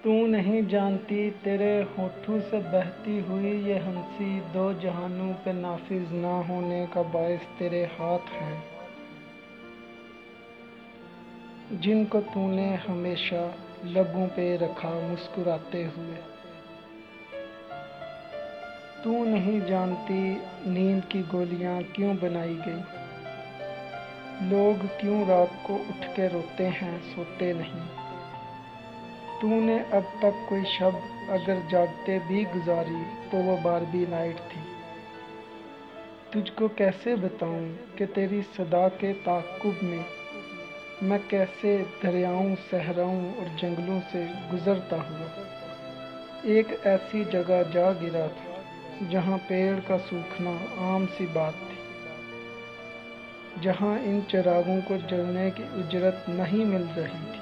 تو نہیں جانتی تیرے ہونٹوں سے بہتی ہوئی یہ ہنسی دو جہانوں پہ نافذ نہ ہونے کا باعث تیرے ہاتھ ہیں، جن کو تو نے ہمیشہ لبوں پہ رکھا مسکراتے ہوئے۔ تو نہیں جانتی نیند کی گولیاں کیوں بنائی گئی، لوگ کیوں رات کو اٹھ کے روتے ہیں سوتے نہیں۔ تو نے اب تک کوئی شب اگر جاگتے بھی گزاری تو وہ باربی نائٹ تھی۔ تجھ کو کیسے بتاؤں کہ تیری صدا کے تعاقب میں کیسے دریاؤں، صحراؤں اور جنگلوں سے گزرتا ہوا ایک ایسی جگہ جا گرا تھا جہاں پیڑ کا سوکھنا عام سی بات تھی، جہاں ان چراغوں کو جلنے کی اجرت نہیں مل رہی تھی،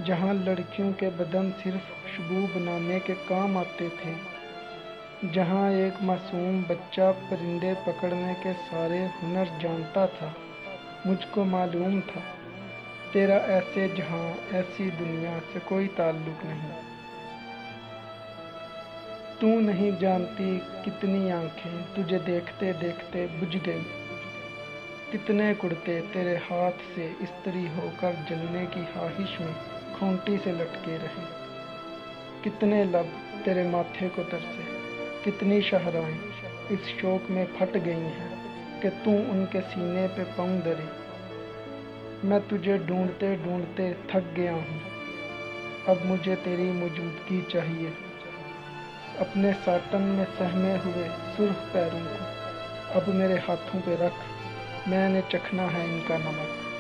جہاں لڑکیوں کے بدن صرف خوشبو بنانے کے کام آتے تھے، جہاں ایک معصوم بچہ پرندے پکڑنے کے سارے ہنر جانتا تھا۔ مجھ کو معلوم تھا تیرا ایسے جہاں، ایسی دنیا سے کوئی تعلق نہیں۔ تو نہیں جانتی کتنی آنکھیں تجھے دیکھتے دیکھتے بجھ گئی، کتنے کڑتے تیرے ہاتھ سے استری ہو کر جلنے کی خواہش میں کھونٹی سے لٹکے رہے، کتنے لب تیرے ماتھے کو ترسے، کتنی شاہراہیں اس شوق میں پھٹ گئی ہیں کہ تو ان کے سینے پہ پاؤں دھرے۔ میں تجھے ڈھونڈتے ڈھونڈتے تھک گیا ہوں، اب مجھے تیری موجودگی چاہیے، اپنے ساٹن میں سہمے ہوئے سرخ پیروں کو اب میرے ہاتھوں پہ رکھ، میں نے چکھنا ہے ان کا نمک۔